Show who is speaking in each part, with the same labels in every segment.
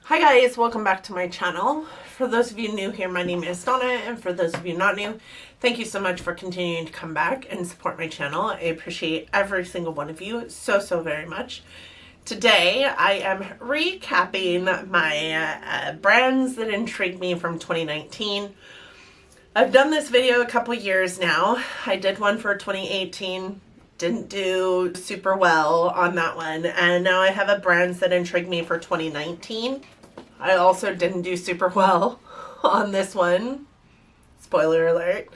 Speaker 1: Hi guys, welcome back to my channel. For those of you new here, my name is Donna, and for those of you not new, thank you so much for continuing to come back and support my channel. I appreciate every single one of you so very much. Today I am recapping my brands that intrigued me from 2019. I've done this video a couple years now. I did one for 2018. Didn't do super well on that one, and now I have a brands that intrigued me for 2019. I also didn't do super well on this one. Spoiler alert.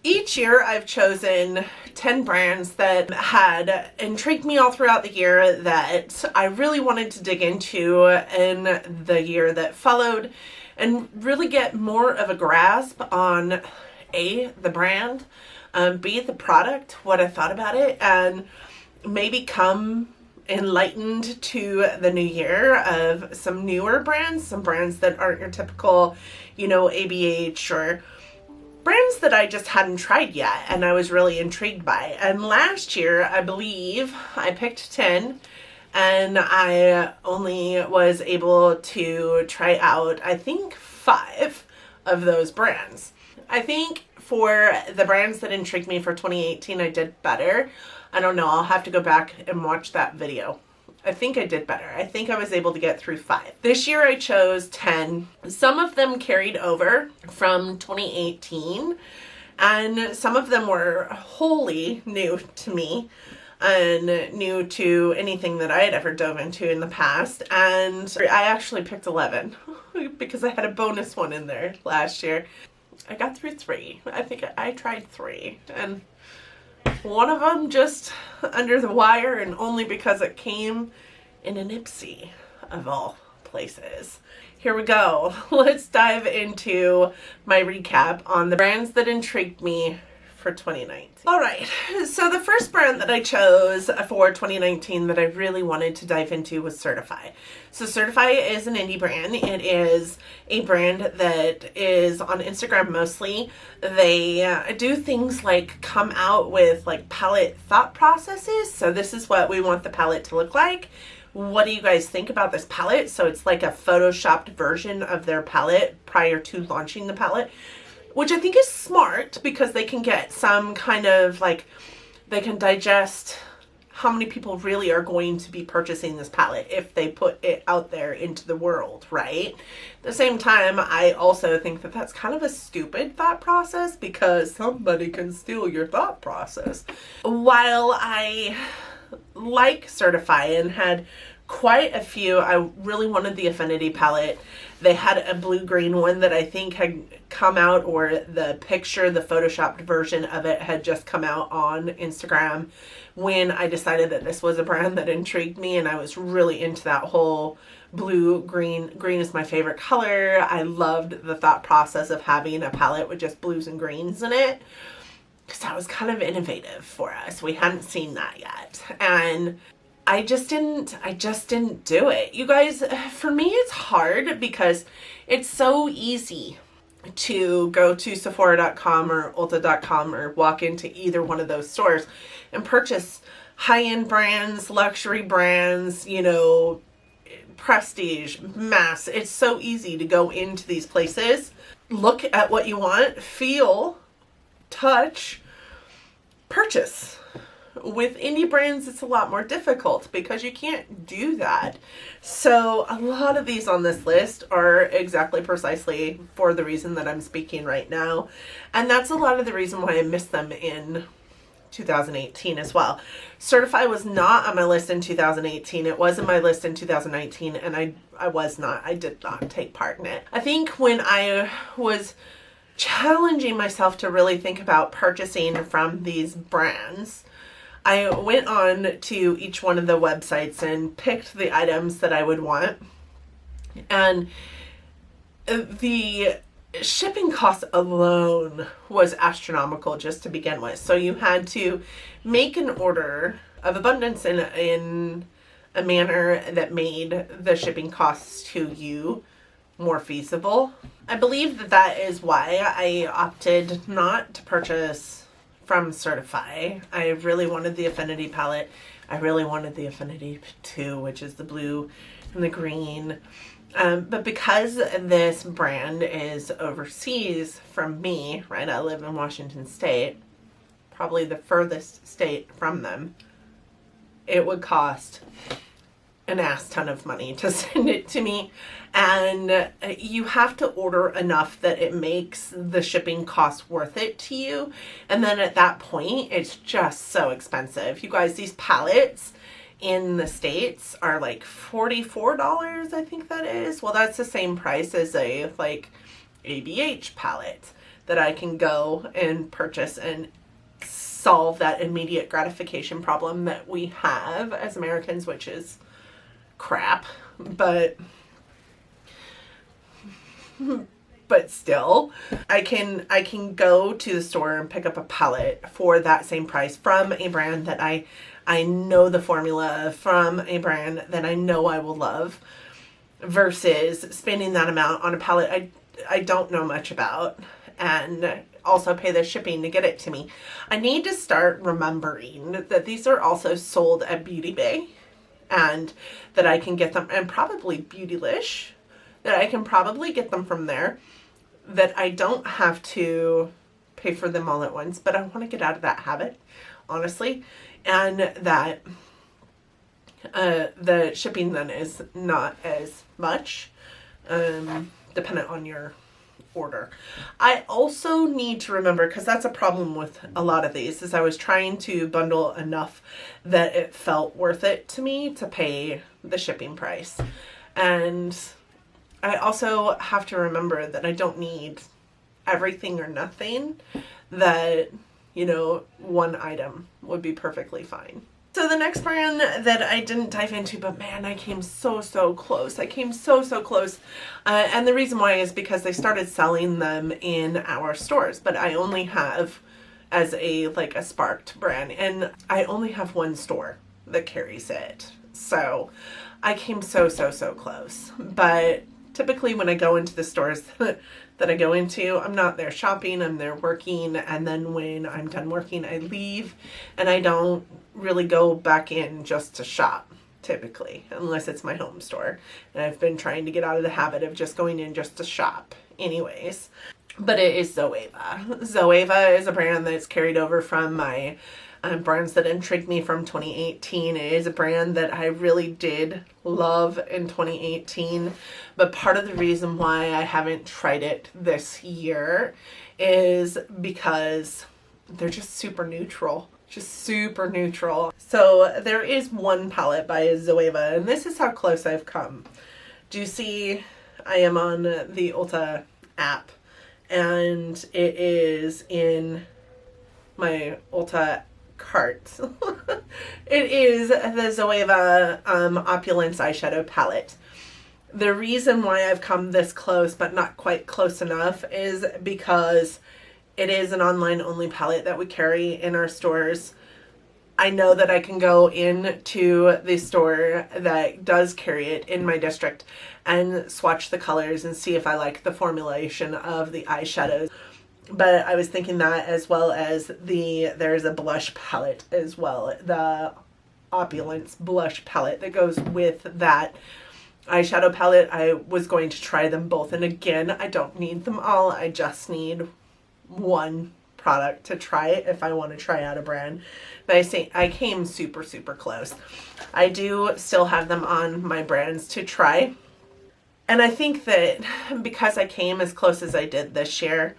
Speaker 1: Each year I've chosen 10 brands that had intrigued me all throughout the year that I really wanted to dig into in the year that followed and really get more of a grasp on A, the brand, B, the product, what I thought about it, and maybe come enlightened to the new year of some newer brands, some brands that aren't your typical, ABH or brands that I just hadn't tried yet and I was really intrigued by. And last year, I believe I picked 10 and I only was able to try out, I think, 5 of those brands. I think for the brands that intrigued me for 2018, I did better. I don't know. I'll have to go back and watch that video. I think I did better. I think I was able to get through 5. This year I chose 10. Some of them carried over from 2018 and some of them were wholly new to me and new to anything that I had ever dove into in the past. And I actually picked 11 because I had a bonus one in there last year. I got through 3. I think I tried 3 and one of them just under the wire, and only because it came in an Ipsy of all places. Here we go. Let's dive into my recap on the brands that intrigued me for 2019. Alright, so the first brand that I chose for 2019 that I really wanted to dive into was Certify. So Certify is an indie brand. It is a brand that is on Instagram mostly. They do things like come out with like palette thought processes. So this is what we want the palette to look like. What do you guys think about this palette? So it's like a photoshopped version of their palette prior to launching the palette, which I think is smart because they can get some kind of like, they can digest how many people really are going to be purchasing this palette if they put it out there into the world, right? At the same time, I also think that that's kind of a stupid thought process because somebody can steal your thought process. While I like Certify and had quite a few, I really wanted the Affinity palette. They had a blue-green one that I think had come out, or the picture, the photoshopped version of it had just come out on Instagram when I decided that this was a brand that intrigued me, and I was really into that whole blue-green. Green is my favorite color. I loved the thought process of having a palette with just blues and greens in it, because that was kind of innovative for us. We hadn't seen that yet, and I just didn't do it. You guys, for me, it's hard because it's so easy to go to Sephora.com or Ulta.com or walk into either one of those stores and purchase high-end brands, luxury brands, prestige, mass. It's so easy to go into these places, look at what you want, feel, touch, purchase. With indie brands, it's a lot more difficult because you can't do that. So a lot of these on this list are exactly precisely for the reason that I'm speaking right now. And that's a lot of the reason why I missed them in 2018 as well. Certify was not on my list in 2018. It was on my list in 2019, and I did not take part in it. I think when I was challenging myself to really think about purchasing from these brands, I went on to each one of the websites and picked the items that I would want. And the shipping cost alone was astronomical just to begin with. So you had to make an order of abundance in a manner that made the shipping costs to you more feasible. I believe that that is why I opted not to purchase from Certify. I really wanted the Affinity palette. I really wanted the Affinity 2, which is the blue and the green. But because this brand is overseas from me, right? I live in Washington State, probably the furthest state from them. It would cost an ass ton of money to send it to me, and you have to order enough that it makes the shipping cost worth it to you, and then at that point it's just so expensive. You guys, these palettes in the States are like $44, I think that is. Well, that's the same price as a like ABH palette that I can go and purchase and solve that immediate gratification problem that we have as Americans, which is crap, but still, I can go to the store and pick up a palette for that same price from a brand that I know the formula, from a brand that I know I will love, versus spending that amount on a palette I don't know much about, and also pay the shipping to get it to me. I need to start remembering that these are also sold at Beauty Bay, and that I can get them, and probably Beautylish, that I can probably get them from there, that I don't have to pay for them all at once, but I want to get out of that habit, honestly, and that the shipping then is not as much, dependent on your order. I also need to remember, because that's a problem with a lot of these, is I was trying to bundle enough that it felt worth it to me to pay the shipping price. And I also have to remember that I don't need everything or nothing, that, you know, one item would be perfectly fine. So the next brand that I didn't dive into, but man, I came so close. I came so close. And the reason why is because they started selling them in our stores, but I only have as a sparked brand, and I only have one store that carries it. So I came so close. But typically when I go into the stores that I go into, I'm not there shopping, I'm there working, and then when I'm done working, I leave, and I don't really go back in just to shop, typically, unless it's my home store. And I've been trying to get out of the habit of just going in just to shop anyways. But it is Zoeva. Zoeva is a brand that's carried over from my brands that intrigued me from 2018. It is a brand that I really did love in 2018, but part of the reason why I haven't tried it this year is because they're just super neutral. So there is one palette by Zoeva, and this is how close I've come. Do you see I am on the Ulta app, and it is in my Ulta cart. It is the Zoeva Opulence eyeshadow palette. The reason why I've come this close but not quite close enough is because it is an online only palette that we carry in our stores. I know that I can go into the store that does carry it in my district and swatch the colors and see if I like the formulation of the eyeshadows. But I was thinking that, as well as there's a blush palette as well, the Opulence blush palette that goes with that eyeshadow palette. I was going to try them both, and again, I don't need them all. I just need one product to try it if I want to try out a brand. But I came super close. I do still have them on my brands to try, and I think that because I came as close as I did this year,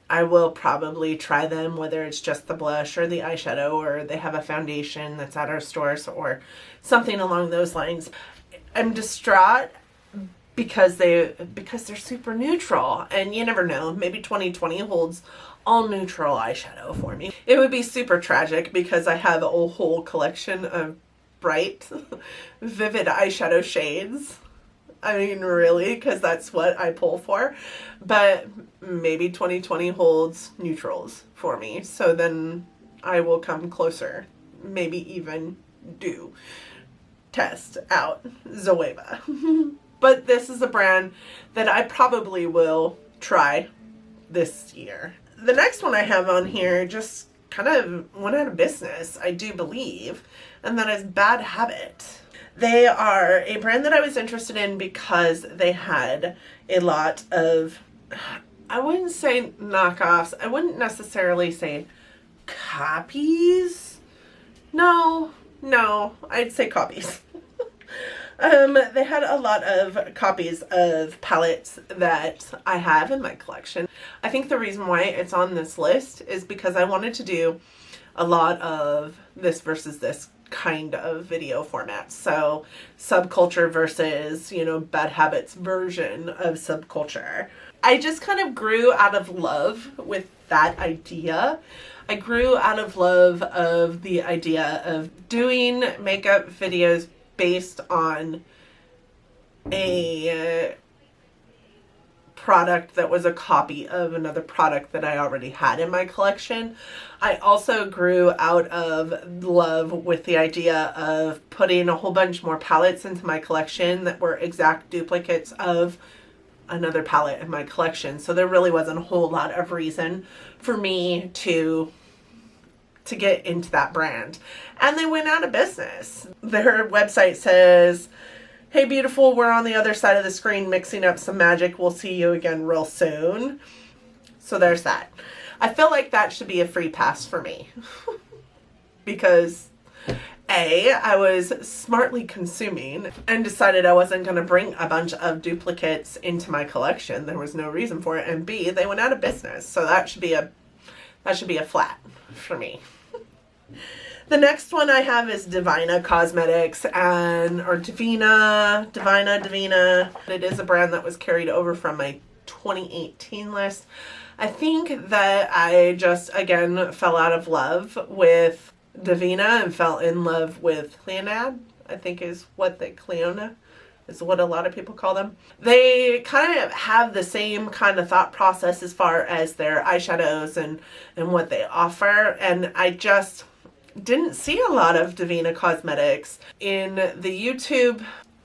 Speaker 1: I will probably try them, whether it's just the blush or the eyeshadow, or they have a foundation that's at our stores or something along those lines. I'm distraught because they're super neutral, and you never know, maybe 2020 holds all neutral eyeshadow for me. It would be super tragic because I have a whole collection of bright, vivid eyeshadow shades. I mean, really, because that's what I pull for. But maybe 2020 holds neutrals for me. So then I will come closer. Maybe even do test out Zoeva. But this is a brand that I probably will try this year. The next one I have on here just kind of went out of business, I do believe. And that is Bad Habit. They are a brand that I was interested in because they had a lot of, I wouldn't say knockoffs, I wouldn't necessarily say copies. No, I'd say copies. They had a lot of copies of palettes that I have in my collection. I think the reason why it's on this list is because I wanted to do a lot of this versus this kind of video format. So subculture versus, bad habits version of subculture. I just kind of grew out of love with that idea. I grew out of love of the idea of doing makeup videos based on a product that was a copy of another product that I already had in my collection. I also grew out of love with the idea of putting a whole bunch more palettes into my collection that were exact duplicates of another palette in my collection. So there really wasn't a whole lot of reason for me to get into that brand. And they went out of business. Their website says, "Hey beautiful, we're on the other side of the screen mixing up some magic. We'll see you again real soon." So there's that. I feel like that should be a free pass for me. Because I was smartly consuming and decided I wasn't going to bring a bunch of duplicates into my collection. There was no reason for it. And B, they went out of business. So that should be a flat for me. The next one I have is Davina Cosmetics or Davina. It is a brand that was carried over from my 2018 list. I think that I just, again, fell out of love with Davina and fell in love with Cleonad, I think is what Cleona is what a lot of people call them. They kind of have the same kind of thought process as far as their eyeshadows and what they offer. And I just didn't see a lot of Davina Cosmetics in the YouTube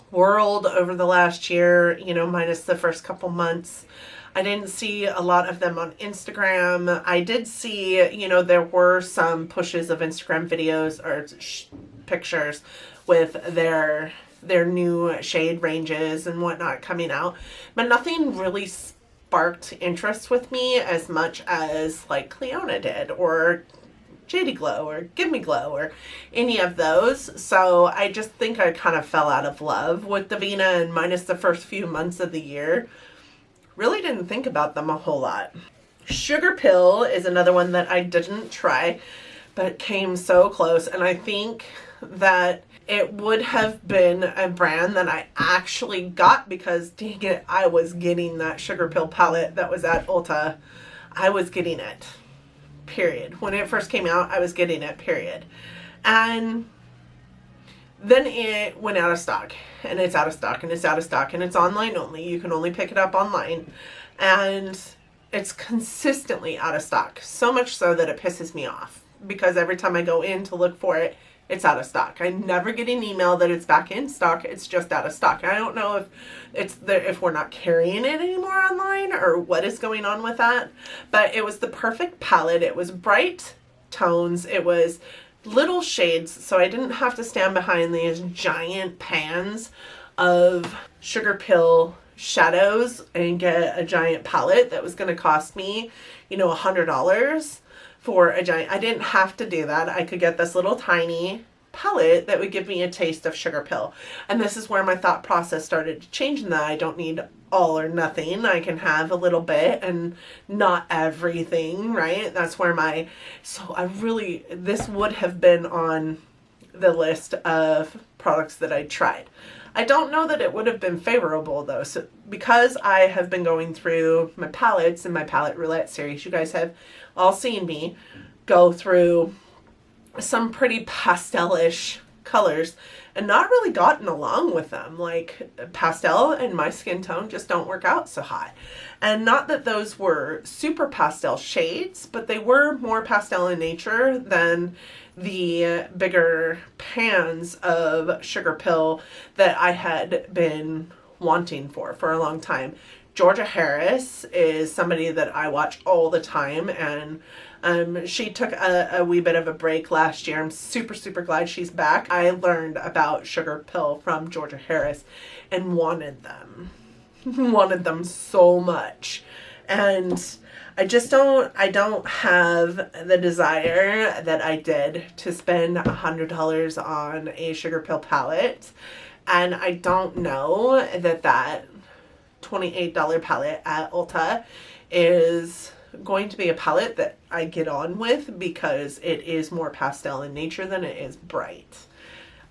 Speaker 1: world over the last year, minus the first couple months. I didn't see a lot of them on Instagram. I did see, there were some pushes of Instagram videos or pictures with their new shade ranges and whatnot coming out, but nothing really sparked interest with me as much as like Cleona did, or Jady Glow, or Give Me Glow, or any of those. So I just think I kind of fell out of love with Davina, and minus the first few months of the year, really didn't think about them a whole lot. Sugarpill is another one that I didn't try, but came so close, and I think that it would have been a brand that I actually got because, dang it, I was getting that Sugarpill palette that was at Ulta. I was getting it, period. When it first came out, I was getting it, period. And then it went out of stock, and it's out of stock, and it's out of stock, and it's online only. You can only pick it up online, and it's consistently out of stock. So much so that it pisses me off, because every time I go in to look for it, it's out of stock. I never get an email that it's back in stock. It's just out of stock. I don't know if we're not carrying it anymore online or what is going on with that, but it was the perfect palette. It was bright tones. It was little shades, so I didn't have to stand behind these giant pans of Sugarpill shadows and get a giant palette that was going to cost me, $100 for a giant. I didn't have to do that. I could get this little tiny palette that would give me a taste of Sugarpill. And this is where my thought process started to change, in that I don't need all or nothing. I can have a little bit and not everything, right? That's where this would have been on the list of products that I tried. I don't know that it would have been favorable though. So because I have been going through my palettes in my palette roulette series, you guys have all seen me go through some pretty pastel-ish colors and not really gotten along with them. Like, pastel and my skin tone just don't work out so hot. And not that those were super pastel shades, but they were more pastel in nature than the bigger pans of Sugarpill that I had been wanting for a long time. Georgia Harris is somebody that I watch all the time, and she took a wee bit of a break last year. I'm super, super glad she's back. I learned about Sugarpill from Georgia Harris and wanted them. Wanted them so much. And I don't have the desire that I did to spend $100 on a Sugarpill palette. And I don't know that $28 palette at Ulta is going to be a palette that I get on with, because it is more pastel in nature than it is bright.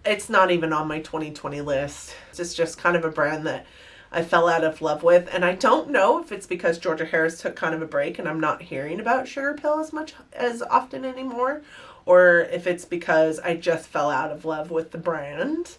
Speaker 1: It's not even on my 2020 list. It's just kind of a brand that I fell out of love with, and I don't know if it's because Georgia Harris took kind of a break and I'm not hearing about Sugarpill as often anymore, or if it's because I just fell out of love with the brand.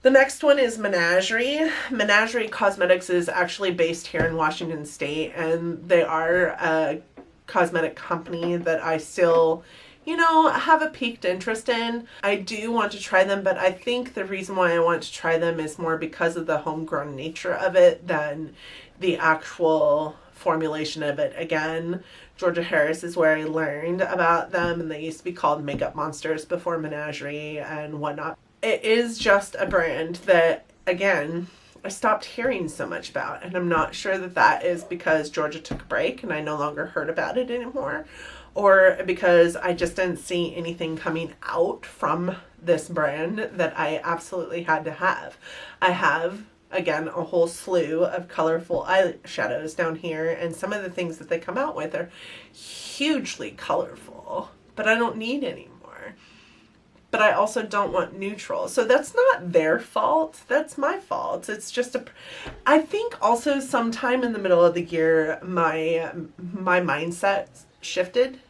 Speaker 1: The next one is Menagerie. Menagerie Cosmetics is actually based here in Washington State, and they are a cosmetic company that I still, have a piqued interest in. I do want to try them, but I think the reason why I want to try them is more because of the homegrown nature of it than the actual formulation of it. Again, Georgia Harris is where I learned about them, and they used to be called Makeup Monsters before Menagerie and whatnot. It is just a brand that, again, I stopped hearing so much about, and I'm not sure that is because Georgia took a break and I no longer heard about it anymore, or because I just didn't see anything coming out from this brand that I absolutely had to have. I have, again, a whole slew of colorful eyeshadows down here, and some of the things that they come out with are hugely colorful, but I don't need any more. But I also don't want neutral. So that's not their fault. That's my fault. It's just I think also sometime in the middle of the year, my mindset shifted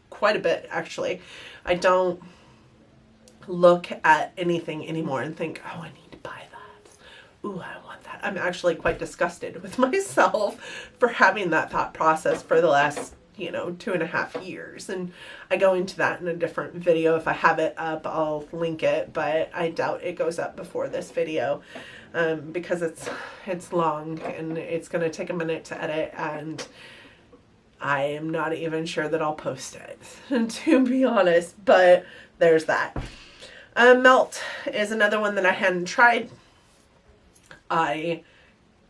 Speaker 1: quite a bit, actually. I don't look at anything anymore and think, oh, I need to buy that. Ooh, I want that. I'm actually quite disgusted with myself for having that thought process for the last 2.5 years, and I go into that in a different video. If I have it up, I'll link it, but I doubt it goes up before this video, because it's long and it's going to take a minute to edit, and I am not even sure that I'll post it, to be honest, but there's that. Melt is another one that I hadn't tried. I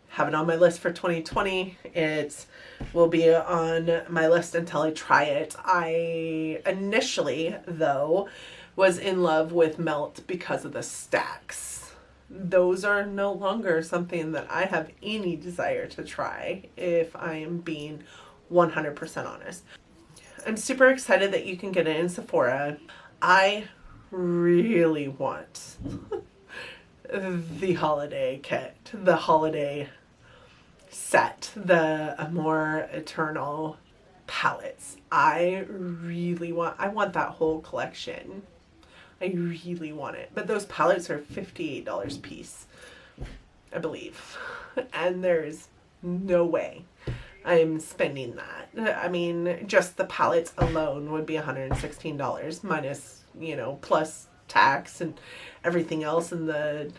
Speaker 1: have it on my list for 2020. It will be on my list until I try it. I initially, though, was in love with Melt because of the stacks. Those are no longer something that I have any desire to try, if I am being 100% honest. I'm super excited that you can get it in Sephora. I really want the holiday kit, the holiday set, the Amore Eternal palettes. I want that whole collection. I really want it. But those palettes are $58 a piece, I believe. And there's no way I'm spending that. I mean, just the palettes alone would be $116 minus, plus tax and everything else, and the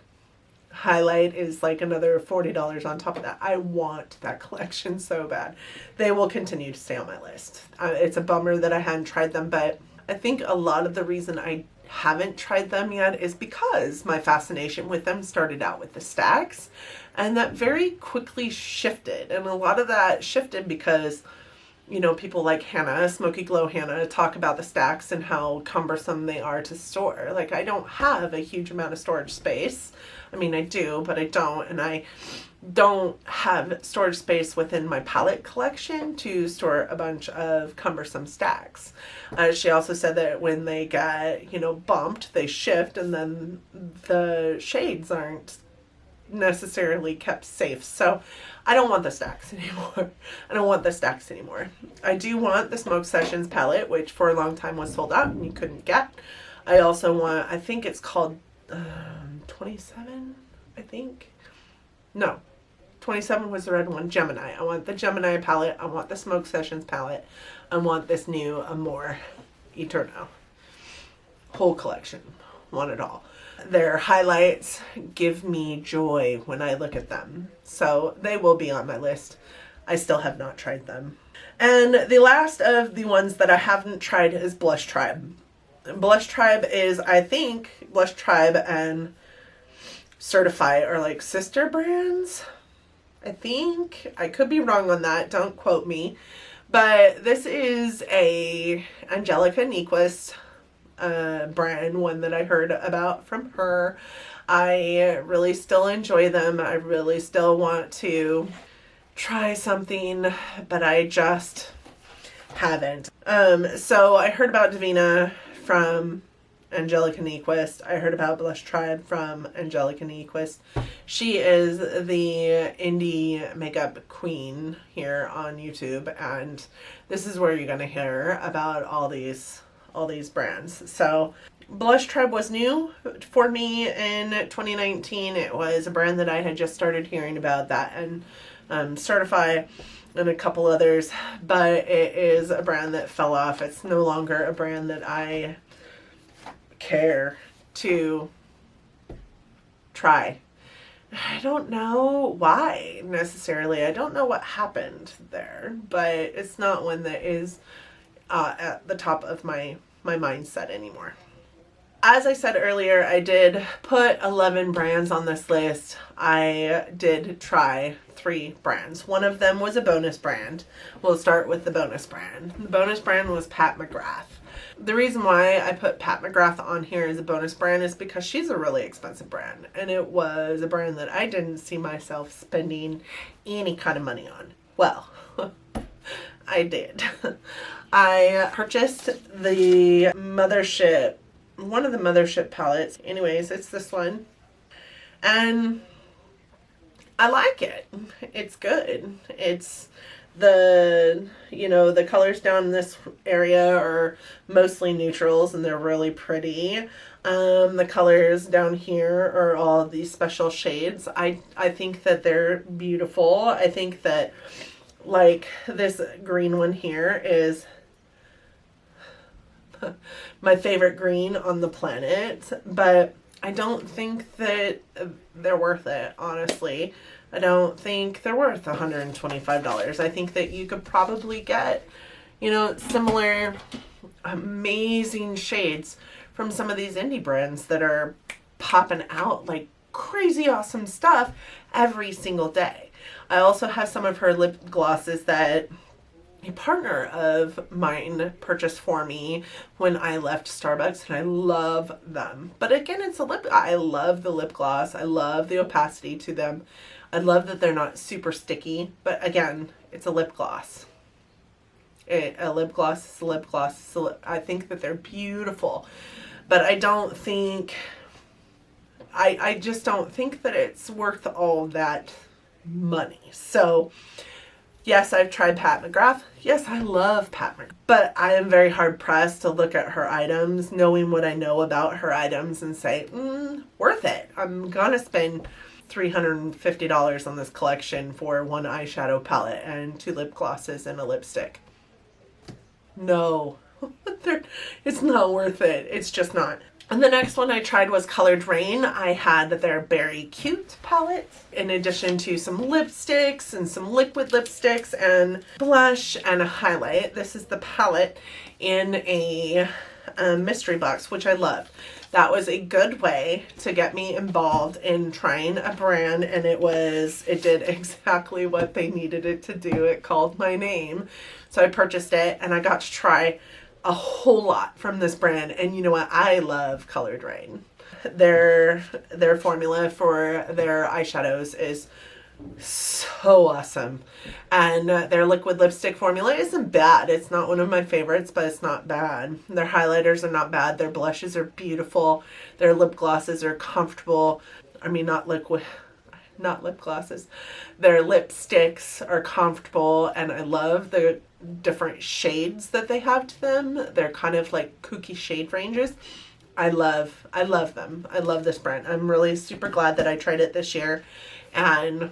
Speaker 1: highlight is like another $40 on top of that. I want that collection so bad. They will continue to stay on my list. It's a bummer that I hadn't tried them, but I think a lot of the reason I haven't tried them yet is because my fascination with them started out with the stacks, and that very quickly shifted. And a lot of that shifted because people like Hannah, Smoky Glow Hannah, talk about the stacks and how cumbersome they are to store. Like, I don't have a huge amount of storage space. I mean, I do, but I don't. And I don't have storage space within my palette collection to store a bunch of cumbersome stacks. She also said that when they get, bumped, they shift, and then the shades aren't necessarily kept safe. So I don't want the stacks anymore. I don't want the stacks anymore. I do want the Smoke Sessions palette, which for a long time was sold out and you couldn't get. I also want, I think it's called 27, I think. No, 27 was the red one, Gemini. I want the Gemini palette. I want the Smoke Sessions palette. I want this new Amore Eternal. Whole collection. Want it all. their highlights give me joy when I look at them. So they will be on my list. I still have not tried them. And the last of the ones that I haven't tried is Blush Tribe. Blush Tribe is, I think, Blush Tribe and Certify are like sister brands. I think. I could be wrong on that. Don't quote me. But this is a Angelica Nyquist brand, one that I heard about from her. I really still enjoy them. I really still want to try something, but I just haven't. So I heard about Davina from Angelica Nyquist. I heard about Blush Tribe from Angelica Nyquist. She is the indie makeup queen here on YouTube, and this is where you're gonna hear about all these brands. So Blush Tribe was new for me in 2019. It was a brand that I had just started hearing about, that and Certify and a couple others, but it is a brand that fell off. It's no longer a brand that I care to try. I don't know why necessarily. I don't know what happened there, but it's not one that is at the top of my mindset anymore. As I said earlier, I did put 11 brands on this list. I did try 3 brands. One of them was a bonus brand. We'll start with the bonus brand. The bonus brand was Pat McGrath. The reason why I put Pat McGrath on here as a bonus brand is because she's a really expensive brand, and it was a brand that I didn't see myself spending any kind of money on. Well, I did. I purchased the Mothership, one of the Mothership palettes. Anyways, it's this one. And I like it. It's good. It's the colors down in this area are mostly neutrals and they're really pretty. The colors down here are all these special shades. I think that they're beautiful. I think that, like, this green one here is my favorite green on the planet, but I don't think that they're worth it, honestly. I don't think they're worth $125. I think that you could probably get, similar amazing shades from some of these indie brands that are popping out like crazy awesome stuff every single day. I also have some of her lip glosses that a partner of mine purchased for me when I left Starbucks, and I love them. But again, I love the lip gloss. I love the opacity to them. I love that they're not super sticky, but again, it's a lip gloss. A lip gloss is a lip gloss. I think that they're beautiful, but I don't think, I just don't think that it's worth all that money. So yes, I've tried Pat McGrath. Yes, I love Pat McGrath. But I am very hard pressed to look at her items, knowing what I know about her items, and say, worth it. I'm gonna spend $350 on this collection for one eyeshadow palette and 2 lip glosses and a lipstick. No, it's not worth it. It's just not. And the next one I tried was Colored Rain. I had their Berry Cute palette, in addition to some lipsticks and some liquid lipsticks and blush and a highlight. This is the palette in a mystery box, which I loved. That was a good way to get me involved in trying a brand, and it did exactly what they needed it to do. It called my name. So I purchased it, and I got to try a whole lot from this brand. And you know what? I love Colored Rain. Their formula for their eyeshadows is so awesome, and their liquid lipstick formula isn't bad. It's not one of my favorites, but it's not bad. Their highlighters are not bad. Their blushes are beautiful. Their lip glosses are comfortable. I mean, not lip glosses. Their lipsticks are comfortable, and I love the different shades that they have to them. They're kind of like kooky shade ranges. I love them. I love this brand. I'm really super glad that I tried it this year, and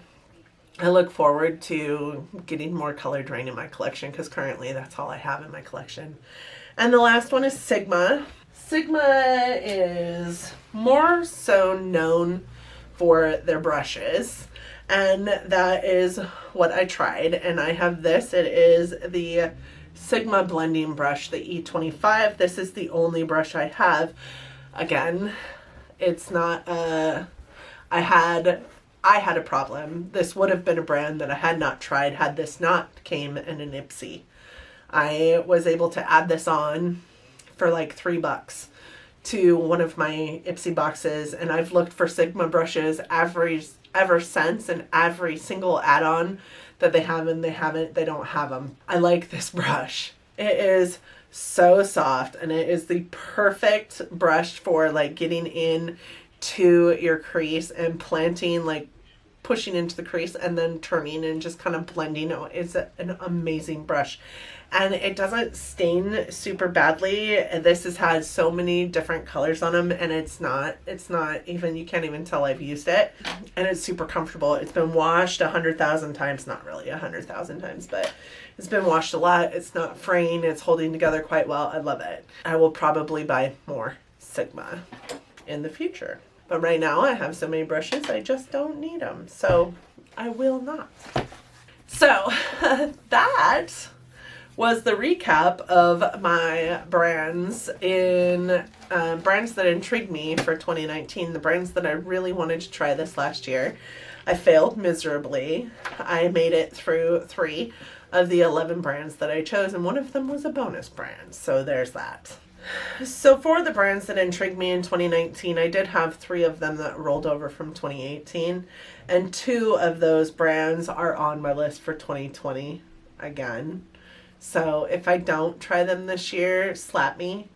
Speaker 1: I look forward to getting more Colored Rain in my collection, because currently that's all I have in my collection. And the last one is Sigma. Sigma is more so known for their brushes, and that is what I tried. And I have this. It is the Sigma blending brush, the E25. This is the only brush I have. Again, it's not I had a problem. This would have been a brand that I had not tried had this not came in an Ipsy. I was able to add this on for like $3 to one of my Ipsy boxes, and I've looked for Sigma brushes ever since, and every single add-on that they have, and they don't have them. I like this brush. It is so soft, and it is the perfect brush for like getting in to your crease and planting, like pushing into the crease and then turning and just kind of blending. Oh, it's an amazing brush, and it doesn't stain super badly. This has had so many different colors on them, and it's not even, you can't even tell I've used it, and it's super comfortable. It's been washed 100,000 times, not really 100,000 times, but it's been washed a lot. It's not fraying. It's holding together quite well. I love it. I will probably buy more Sigma in the future. But right now I have so many brushes, I just don't need them. So I will not. So that was the recap of my brands brands that intrigued me for 2019. The brands that I really wanted to try this last year. I failed miserably. I made it through 3 of the 11 brands that I chose, and one of them was a bonus brand. So there's that. So for the brands that intrigued me in 2019, I did have 3 of them that rolled over from 2018, and 2 of those brands are on my list for 2020 again. So if I don't try them this year, slap me.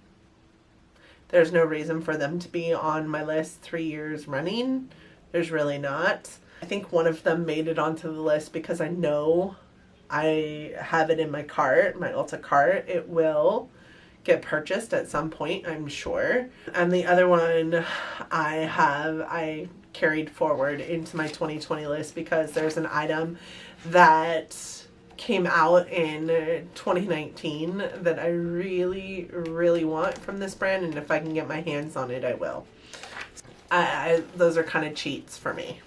Speaker 1: There's no reason for them to be on my list 3 years running. There's really not. I think one of them made it onto the list because I know I have it in my cart, my Ulta cart. It will get purchased at some point, I'm sure. And the other one I carried forward into my 2020 list because there's an item that came out in 2019 that I really, really want from this brand, and if I can get my hands on it, I will. Those are kind of cheats for me.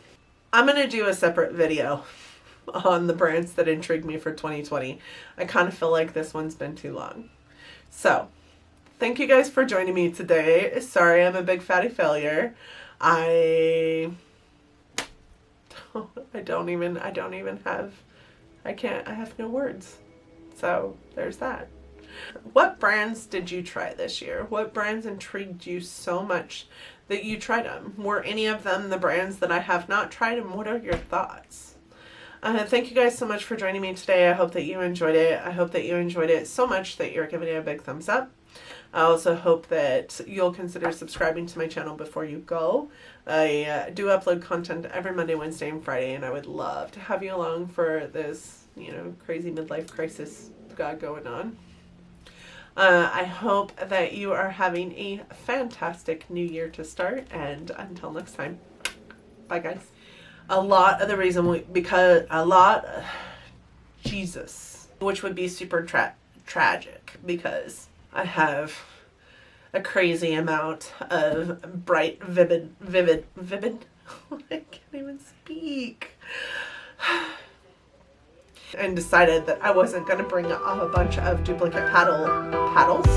Speaker 1: I'm going to do a separate video on the brands that intrigued me for 2020. I kind of feel like this one's been too long. So, thank you guys for joining me today. Sorry I'm a big fatty failure. I have no words. So, there's that. What brands did you try this year? What brands intrigued you so much that you tried them? Were any of them the brands that I have not tried, and what are your thoughts? Thank you guys so much for joining me today. I hope that you enjoyed it. I hope that you enjoyed it so much that you're giving it a big thumbs up. I also hope that you'll consider subscribing to my channel before you go. I do upload content every Monday, Wednesday, and Friday, and I would love to have you along for this, crazy midlife crisis got going on. I hope that you are having a fantastic new year to start, and until next time, bye guys. A lot of the reason which would be super tragic because I have a crazy amount of bright, vivid, I can't even speak. And decided that I wasn't going to bring a bunch of duplicate paddles